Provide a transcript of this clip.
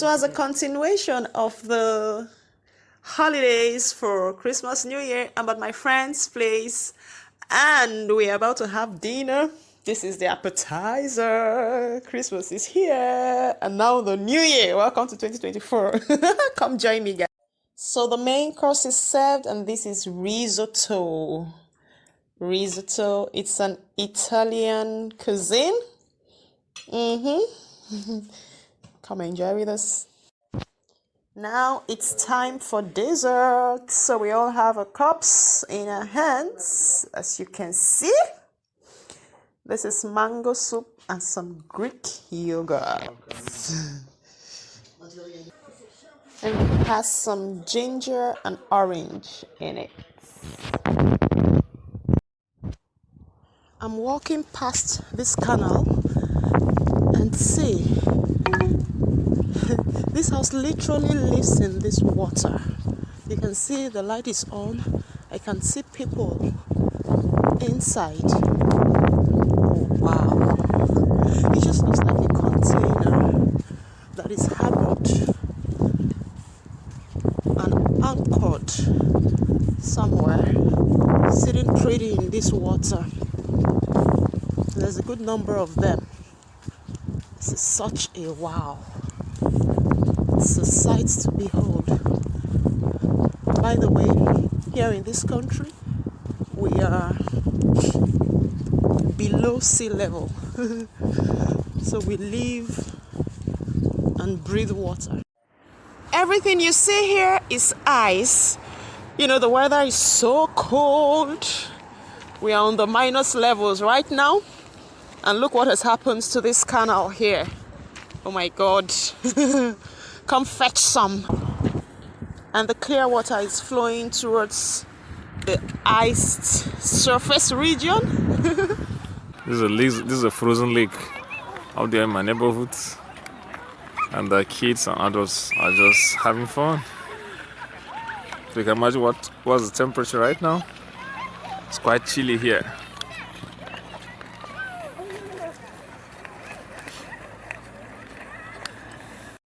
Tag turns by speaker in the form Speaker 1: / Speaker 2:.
Speaker 1: So as a continuation of the holidays for Christmas, New Year, I'm at my friend's place and we're about to have dinner. This is the appetizer. Christmas is here and now the New Year. Welcome to 2024. Come join me, guys. So the main course is served and this is risotto. Risotto, it's an Italian cuisine. Come enjoy with us. Now it's time for dessert. So we all have our cups in our hands, as you can see. This is mango soup and some Greek yogurt. And it has some ginger and orange in it. I'm walking past this canal and see this house literally lives in this water. You can see the light is on. I can see people inside. Oh, wow. It just looks like a container that is harbored and anchored somewhere, sitting pretty in this water. There's a good number of them. This is such a wow. It's a sight to behold. By the way, here in this country, we are below sea level. So we live and breathe water. Everything you see here is ice. You know, the weather is so cold. We are on the minus levels right now. And look what has happened to this canal here. Oh my God. Come fetch some. And the clear water is flowing towards the iced surface region.
Speaker 2: This is a frozen lake out there in my neighborhood. And the kids and adults are just having fun. So you can imagine what's the temperature right now. It's quite chilly here.